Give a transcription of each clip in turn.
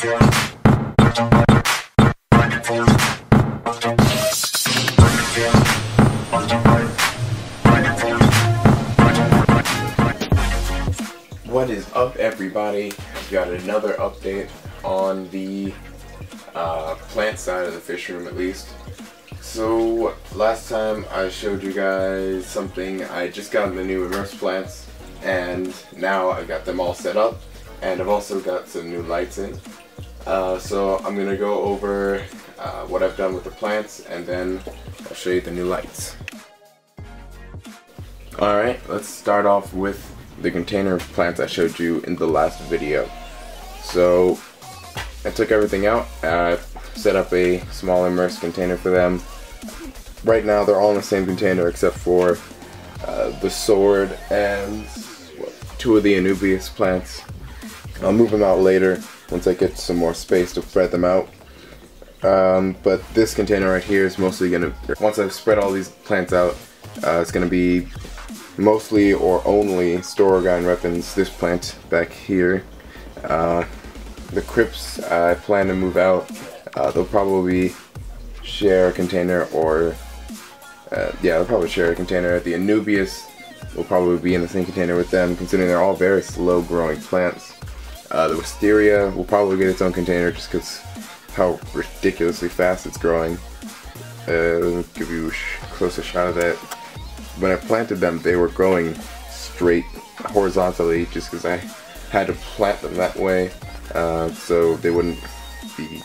What is up, everybody? I've got another update on the plant side of the fish room, at least. So last time I showed you guys something. I just got the new immersed plants, and now I've got them all set up, and I've also got some new lights in. So I'm gonna go over what I've done with the plants, and then I'll show you the new lights. Alright, let's start off with the container of plants I showed you in the last video. So I took everything out, set up a small immersed container for them. Right now they're all in the same container except for the sword and two of the Anubias plants. I'll move them out later once I get some more space to spread them out. But this container right here is mostly gonna, once I've spread all these plants out, it's gonna be mostly or only Staurogyne Repens, this plant back here. The crypts I plan to move out. They'll probably share a container, or yeah, they'll probably share a container. The Anubias will probably be in the same container with them, considering they're all very slow growing plants. The wisteria will probably get its own container just because how ridiculously fast it's growing. Let me give you a closer shot of that. When I planted them, they were growing straight horizontally just because I had to plant them that way, so they wouldn't be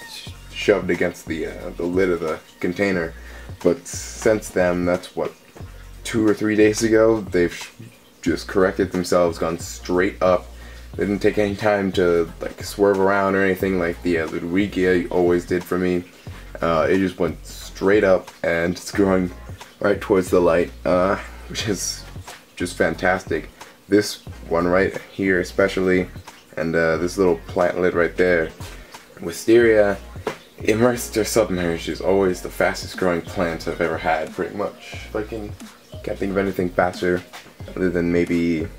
shoved against the lid of the container. But since then, that's what, 2 or 3 days ago, they've just corrected themselves, gone straight up. They didn't take any time to like swerve around or anything like the Ludwigia always did for me. It just went straight up, and it's growing right towards the light, which is just fantastic. This one right here especially, and this little plant lid right there. Wisteria, immersed or submerged, is always the fastest growing plant I've ever had, pretty much. If I can't think of anything faster, other than maybe...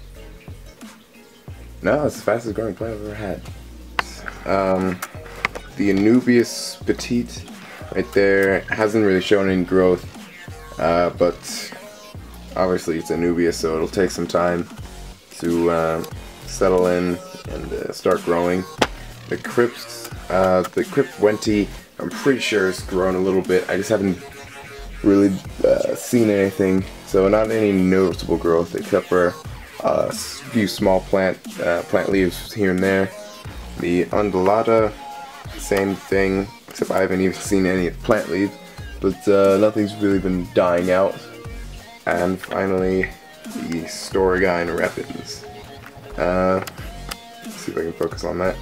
No, it's the fastest growing plant I've ever had. The Anubias Petite right there hasn't really shown any growth. But obviously it's Anubias, so it'll take some time to settle in and start growing. The crypts, the crypt Wendtii, I'm pretty sure it's grown a little bit. I just haven't really seen anything, so not any noticeable growth except for a few small plant leaves here and there. The Undulata, same thing, except I haven't even seen any plant leaves. But nothing's really been dying out. And finally, the Staurogyne Repens. Let's see if I can focus on that.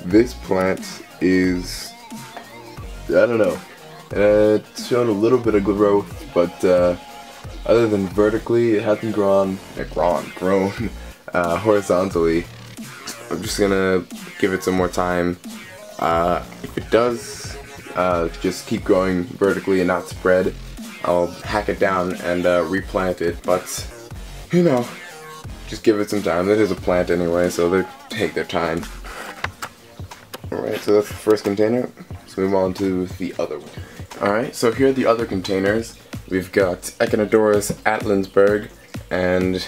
This plant is, I don't know, it's shown a little bit of growth, but other than vertically, it hasn't grown horizontally. I'm just gonna give it some more time. If it does just keep growing vertically and not spread, I'll hack it down and replant it, but you know, just give it some time. It is a plant anyway, so they take their time. Alright, so that's the first container. Let's move on to the other one. Alright, so here are the other containers. We've got Echinodorus Altlandsberg and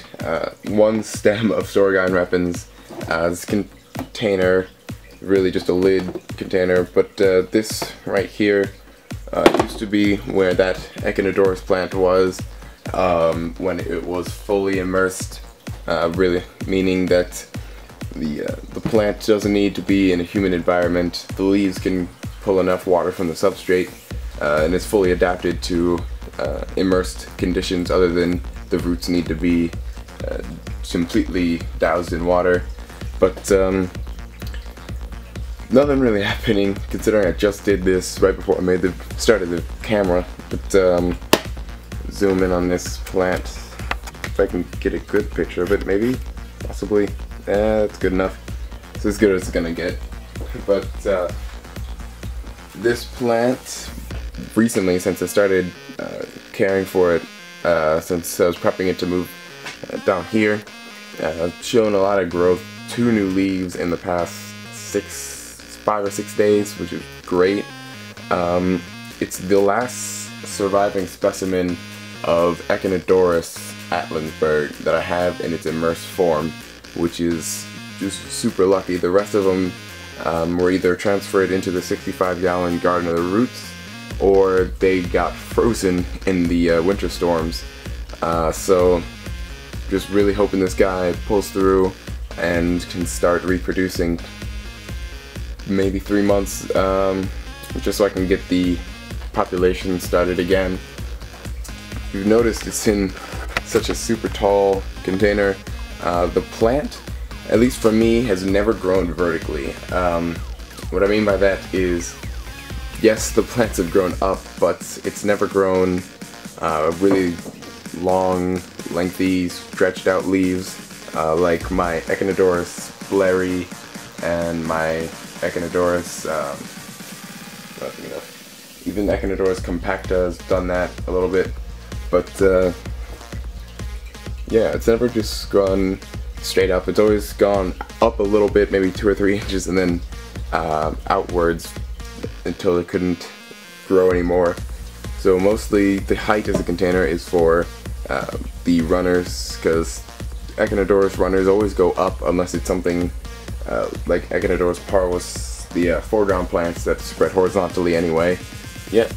one stem of Staurogyne Repens. This container, really just a lid container, but this right here used to be where that Echinodorus plant was when it was fully immersed, really meaning that the plant doesn't need to be in a humid environment. The leaves can pull enough water from the substrate, and it's fully adapted to immersed conditions, other than the roots need to be completely doused in water. But nothing really happening, considering I just did this right before I started the camera. But zoom in on this plant, if I can get a good picture of it, maybe, possibly. That's good enough. It's as good as it's gonna get. But this plant, recently, since I started caring for it, since I was prepping it to move down here, I've shown a lot of growth. 2 new leaves in the past 6 5 or 6 days, which is great. It's the last surviving specimen of Echinodorus Altlandsberg that I have in its immersed form, which is just super lucky. The rest of them were either transferred into the 65-gallon Garden of the Roots, or they got frozen in the winter storms. So just really hoping this guy pulls through and can start reproducing maybe 3 months, just so I can get the population started again. You've noticed it's in such a super tall container. The plant, at least for me, has never grown vertically. What I mean by that is, yes, the plants have grown up, but it's never grown really long, lengthy, stretched out leaves like my Echinodorus Bleri and my Echinodorus, even Echinodorus compacta has done that a little bit, but yeah, it's never just gone straight up. It's always gone up a little bit, maybe 2 or 3 inches, and then outwards until it couldn't grow anymore. So mostly the height of the container is for the runners, because Echinodorus runners always go up unless it's something like Echinodorus parvus, the foreground plants that spread horizontally anyway. Yeah,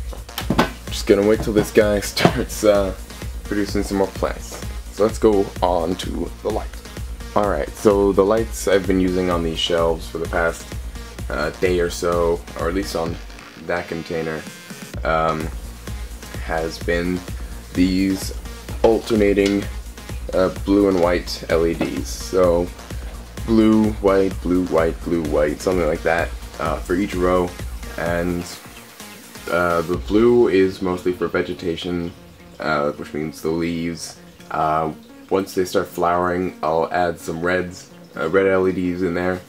just gonna wait till this guy starts producing some more plants. So let's go on to the lights. Alright, so the lights I've been using on these shelves for the past day or so, or at least on that container, has been these alternating blue and white LEDs. So blue, white, something like that for each row. And the blue is mostly for vegetation, which means the leaves. Once they start flowering, I'll add some red LEDs in there.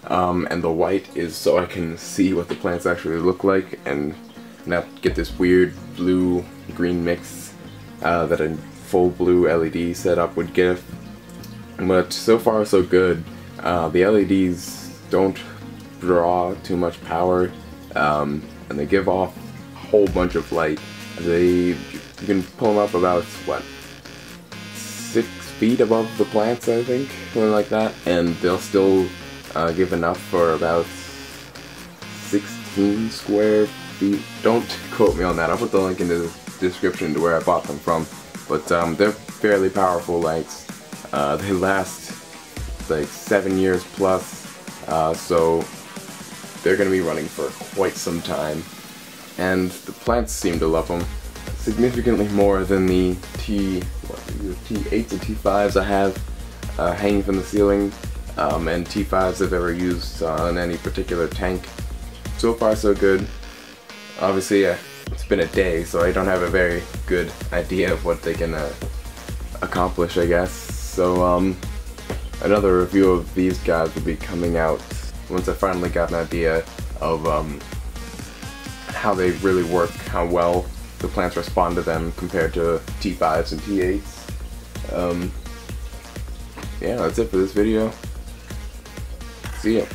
And the white is so I can see what the plants actually look like and not get this weird blue-green mix that a full blue LED setup would give. But so far so good. The LEDs don't draw too much power, and they give off a whole bunch of light. You can pull them up about, what, 6 feet above the plants, I think, something like that, and they'll still give enough for about 16 square feet. Don't quote me on that. I'll put the link in the description to where I bought them from. But they're fairly powerful lights. They last like 7 years plus, so they're going to be running for quite some time. And the plants seem to love them significantly more than the T8s and T5s I have hanging from the ceiling, and T5s I've ever used on any particular tank. So far so good. Obviously it's been a day, so I don't have a very good idea of what they can accomplish, I guess. So another review of these guys will be coming out once I finally got an idea of how they really work, how well the plants respond to them compared to T5s and T8s. Yeah, that's it for this video. See ya.